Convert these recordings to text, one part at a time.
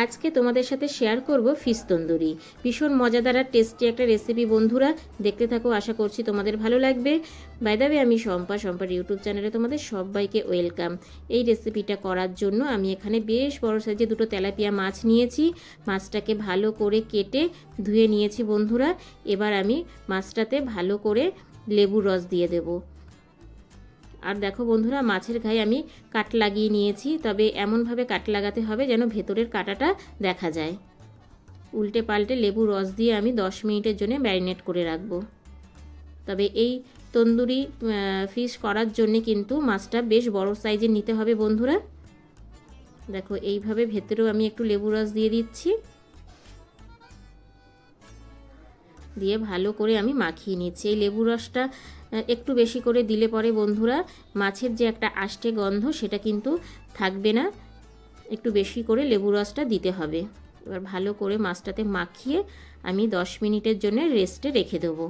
আজকে তোমাদের সাথে শেয়ার করব ফিশ তন্দুরি। ভীষণ মজাদার আর টেস্টি একটা রেসিপি বন্ধুরা, দেখতে থাকো, আশা করছি তোমাদের ভালো লাগবে। বাই দ্য ওয়ে, আমি শম্পার ইউটিউব চ্যানেলে তোমাদের সবাইকে ওয়েলকাম। এই রেসিপিটা করার জন্য আমি এখানে বেশ বড় সাইজে দুটো তেলাপিয়া মাছ নিয়েছি। মাছটাকে ভালো করে কেটে ধুয়ে নিয়েছি বন্ধুরা। এবার আমি মাছটাতে ভালো করে লেবুর রস দিয়ে দেবো। আর দেখো বন্ধুরা, মাছের গায়ে আমি কাট লাগিয়ে নিয়েছি, তবে এমনভাবে কাট লাগাতে হবে যেন ভেতরের কাঁটাটা দেখা যায়। উল্টে পাল্টে লেবু রস দিয়ে আমি 10 মিনিটের জন্য ম্যারিনেট করে রাখবো। তবে এই তন্দুরি ফিশ করার জন্য কিন্তু মাছটা বেশ বড় সাইজের নিতে হবে বন্ধুরা। দেখো এইভাবে ভেতরেও আমি একটু লেবু রস দিয়ে দিচ্ছি, দিয়ে ভালো করে আমি মাখিয়ে নিচ্ছি। এই লেবু রসটা একটু বেশি করে দিলে পরে বন্ধুরা মাছের যে একটা আষ্টে গন্ধ সেটা কিন্তু থাকবে না। একটু বেশি করে লেবু রসটা দিতে হবে। এবার ভালো করে মাছটাতে মাখিয়ে আমি 10 মিনিটের জন্য রেস্টে রেখে দেবো।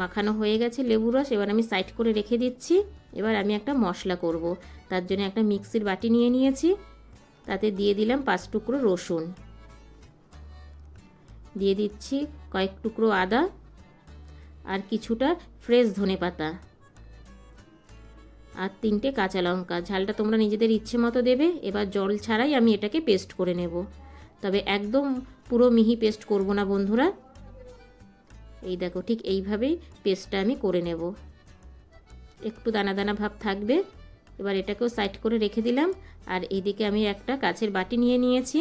মাখানো হয়ে গেছে লেবু রস, এবার আমি সাইড করে রেখে দিচ্ছি। এবার আমি একটা মশলা করব, তার জন্য একটা মিক্সির বাটি নিয়ে নিয়েছি। তাতে দিয়ে দিলাম 5 টুকরো রসুন, দিয়ে দিচ্ছি কয়েক টুকরো আদা আর কিছুটা ফ্রেশ ধনেপাতা আর 3টে কাঁচা লঙ্কা। ঝালটা তোমরা নিজেদের ইচ্ছে মতো দেবে। এবার জল ছাড়াই আমি এটাকে পেস্ট করে নেব, তবে একদম পুরো মিহি পেস্ট করব না বন্ধুরা। এই দেখো ঠিক এইভাবেই পেস্টটা আমি করে নেব, একটু দানা দানা ভাব থাকবে। এবার এটাকেও সাইড করে রেখে দিলাম। আর এইদিকে আমি একটা কাচের বাটি নিয়ে নিয়েছি,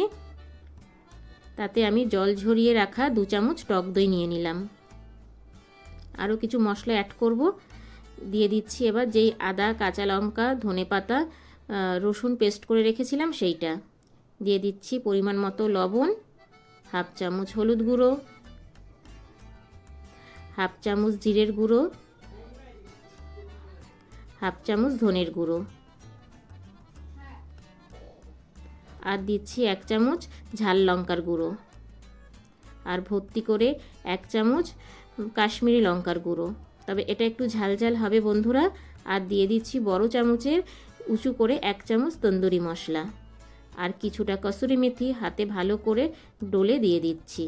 তাতে আমি জল ঝরিয়ে রাখা 2 চামচ টক দই নিয়ে নিলাম। আরও কিছু মশলা অ্যাড করব, দিয়ে দিচ্ছি এবার যেই আদা, কাঁচা লঙ্কা, ধনেপাতা, রসুন পেস্ট করে রেখেছিলাম সেইটা দিয়ে দিচ্ছি। পরিমাণ মতো লবণ, হাফ চামচ হলুদ গুঁড়ো, হাফ চামচ জিরের গুঁড়ো, হাফ চামচ ধনের গুঁড়ো, আর দিচ্ছি 1 চামচ ঝাল লঙ্কার গুঁড়ো, আর ভর্তি করে 1 চামচ কাশ্মীরি লঙ্কার গুঁড়ো, তবে এটা একটু ঝাল ঝাল হবে বন্ধুরা। আর দিয়ে দিচ্ছি বড় চামচের উঁচু করে 1 চামচ তন্দুরি মশলা, আর কিছুটা কসুরি মেথি হাতে ভালো করে ডলে দিয়ে দিচ্ছি।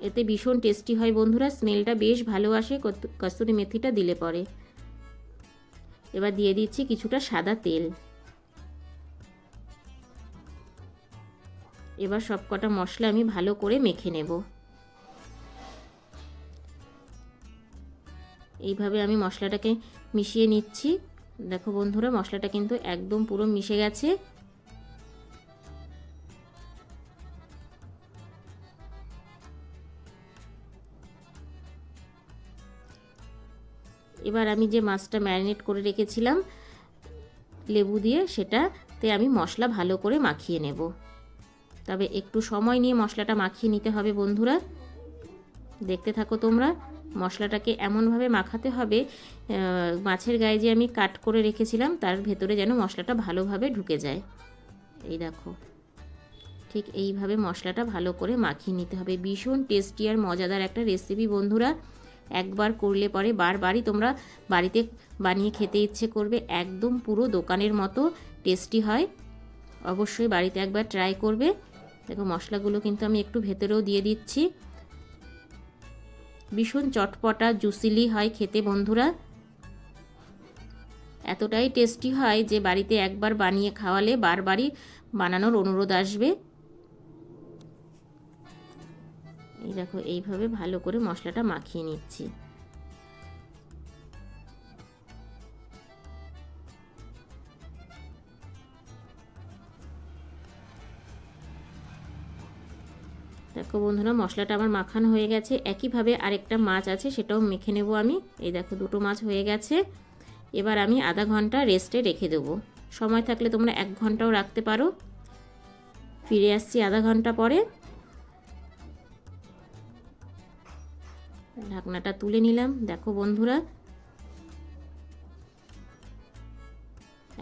এতে ভীষণ টেস্টি হয় বন্ধুরা, স্মেলটা বেশ ভালো আসে কসুরি মেথিটা দিলে পরে। এবার দিয়ে দিচ্ছি কিছুটা সাদা তেল। এবার সব কটা মশলা আমি ভালো করে মেখে নেব। এইভাবে আমি মশলাটাকে মিশিয়ে নিচ্ছি। দেখো বন্ধুরা, মশলাটা কিন্তু একদম পুরো মিশে গেছে। এবার আমি যে মাছটা ম্যারিনেট করে রেখেছিলাম লেবু দিয়ে, সেটাতে আমি মশলা ভালো করে মাখিয়ে নেব। তবে একটু সময় নিয়ে মশলাটা মাখিয়ে নিতে হবে বন্ধুরা। দেখতে থাকো তোমরা। মশলাটাকে এমনভাবে মাখাতে হবে মাছের গায়ে যে আমি কাট করে রেখেছিলাম তার ভেতরে যেন মশলাটা ভালোভাবে ঢুকে যায়। এই দেখো ঠিক এইভাবে মশলাটা ভালো করে মাখিয়ে নিতে হবে। ভীষণ টেস্টি আর মজাদার একটা রেসিপি বন্ধুরা, একবার করলে পরে বারবারই তোমরা বাড়িতে বানিয়ে খেতে ইচ্ছে করবে। একদম পুরো দোকানের মতো টেস্টি হয়, অবশ্যই বাড়িতে একবার ট্রাই করবে। দেখো মশলাগুলো কিন্তু আমি একটু ভেতরেও দিয়ে দিচ্ছি। ভীষণ চটপটা জুসিলি হয় খেতে বন্ধুরা, এতটাই টেস্টি হয় যে বাড়িতে একবার বানিয়ে খাওয়ালে বারবারই বানানোর অনুরোধ আসবে। এই দেখো এইভাবে ভালো করে মশলাটা মাখিয়ে নিচ্ছি। দেখো বন্ধুরা, মশলাটা আমার মাখানো হয়ে গেছে। একইভাবে আরেকটা মাছ আছে, সেটাও মেখে নেব আমি। এই দেখো দুটো মাছ হয়ে গেছে। এবার আমি আধা ঘন্টা রেস্টে রেখে দেবো। সময় থাকলে তোমরা 1 ঘন্টাও রাখতে পারো। ফিরে আসছি আধা ঘন্টা পরে। ঢাকনাটা তুলে নিলাম। দেখো বন্ধুরা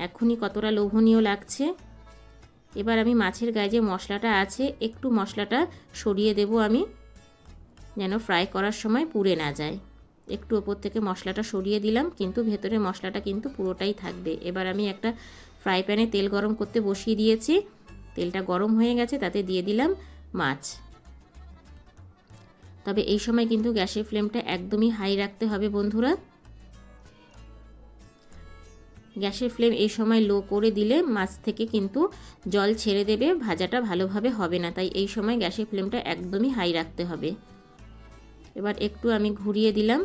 এখনই কতটা লোভনীয় লাগছে। এবার আমি মাছের গায়ে যে মশলাটা আছে একটু মশলাটা সরিয়ে দেব আমি, যেন ফ্রাই করার সময় পুড়ে না যায়। একটু ওপর থেকে মশলাটা সরিয়ে দিলাম, কিন্তু ভেতরে মশলাটা কিন্তু পুরোটাই থাকবে। এবার আমি একটা ফ্রাই প্যানে তেল গরম করতে বসিয়ে দিয়েছি। তেলটা গরম হয়ে গেছে, তাতে দিয়ে দিলাম মাছ। তবে এই সময় কিন্তু গ্যাসের ফ্লেমটা একদমই হাই রাখতে হবে বন্ধুরা। গ্যাসের ফ্লেম এই সময় লো করে দিলে মাছ থেকে কিন্তু জল ছেড়ে দেবে, ভাজাটা ভালোভাবে হবে না। তাই এই সময় গ্যাসের ফ্লেমটা একদমই হাই রাখতে হবে। এবার একটু আমি ঘুরিয়ে দিলাম।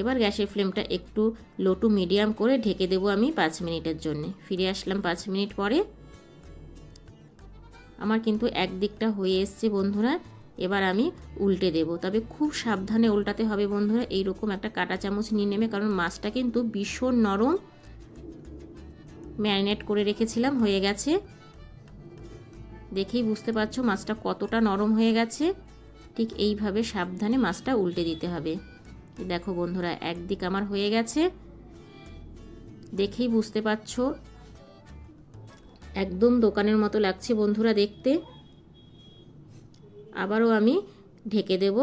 এবার গ্যাসের ফ্লেমটা একটু লো টু মিডিয়াম করে ঢেকে দেবো আমি 5 মিনিটের জন্য। ফিরে আসলাম 5 মিনিট পরে। আমার কিন্তু একদিকটা হয়ে এসছে বন্ধুরা। এবার আমি উল্টে দেব, তবে খুব সাবধানে উল্টাতে হবে বন্ধুরা। এইরকম একটা কাঁটা চামচ নিয়ে নেবে, কারণ মাছটা কিন্তু ভীষণ নরম। ম্যারিনেট করে রেখেছিলাম, হয়ে গেছে। দেখেই বুঝতে পারছো মাছটা কতটা নরম হয়ে গেছে। ঠিক এইভাবে সাবধানে মাছটা উল্টে দিতে হবে। দেখো বন্ধুরা, একদিক আমার হয়ে গেছে, দেখেই বুঝতে পারছো একদম দোকানের মতো লাগছে বন্ধুরা দেখতে। আবারও আমি ঢেকে দেব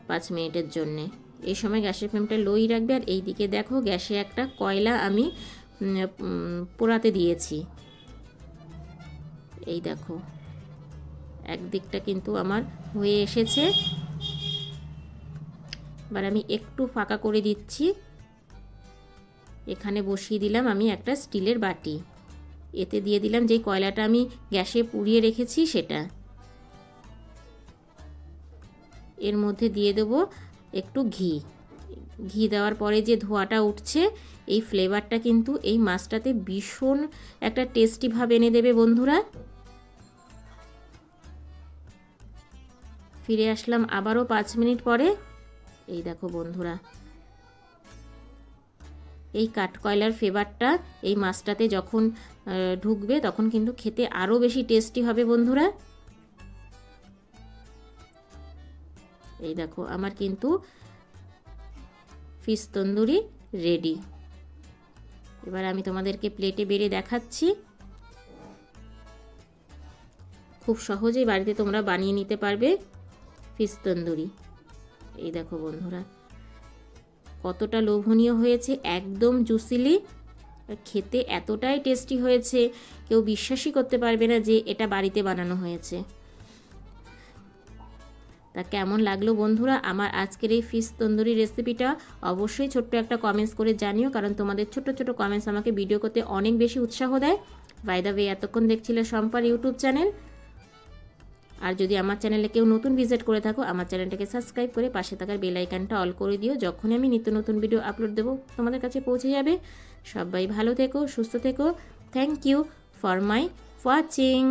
5 মিনিটের জন্যে। এই সময় গ্যাসের ফ্লেমটা লোই রাখবে। আর এই দিকে দেখো গ্যাসে একটা কয়লা আমি পোড়াতে দিয়েছি। এই দেখো একদিকটা কিন্তু আমার হয়ে এসেছে। এবার আমি একটু ফাঁকা করে দিচ্ছি। এখানে বসিয়ে দিলাম আমি একটা স্টিলের বাটি। এতে দিয়ে দিলাম যে কয়লাটা আমি গ্যাসে পুড়িয়ে রেখেছি সেটা। এর মধ্যে দিয়ে দেবো একটু ঘি। ঘি দেওয়ার পরে যে ধোঁয়াটা উঠছে, এই ফ্লেভারটা কিন্তু এই মাছটাতে ভীষণ একটা টেস্টি ভাব এনে দেবে বন্ধুরা। ফিরে আসলাম আবারও 5 মিনিট পরে। এই দেখো বন্ধুরা, এই কাঠকয়লার ফ্লেভারটা এই মাছটাতে যখন ঢুকবে তখন কিন্তু খেতে আরও বেশি টেস্টি হবে বন্ধুরা। এই দেখো আমার কিন্তু ফিশ তন্দুরি রেডি। এবার আমি তোমাদেরকে প্লেটে বেড়ে দেখাচ্ছি। খুব সহজেই বাড়িতে তোমরা বানিয়ে নিতে পারবে ফিশ তন্দুরি। এই দেখো বন্ধুরা কতটা লোভনীয় হয়েছে, একদম জুসিলি, খেতে এতটাই টেস্টি হয়েছে কেউ বিশ্বাসই করতে পারবে না যে এটা বাড়িতে বানানো হয়েছে। তা কেমন লাগলো বন্ধুরা আমার আজকের এই ফিশ তন্দুরি রেসিপিটা? অবশ্যই ছোট্ট একটা কমেন্টস করে জানিও, কারণ তোমাদের ছোট ছোট কমেন্টস আমাকে ভিডিও করতে অনেক বেশি উৎসাহ দেয়। বাই দ্য ওয়ে, এতক্ষণ দেখছিলে শম্পার ইউটিউব চ্যানেল। আর যদি আমার চ্যানেলে কেউ নতুন ভিজিট করে থাকো, আমার চ্যানেলটাকে সাবস্ক্রাইব করে পাশে থাকার বেল আইকনটা অল করে দিও। যখনই আমি নিত্য নতুন ভিডিও আপলোড দেবো তোমাদের কাছে পৌঁছে যাবে। সবাই ভালো থেকো, সুস্থ থেকো। Thank you for my watching.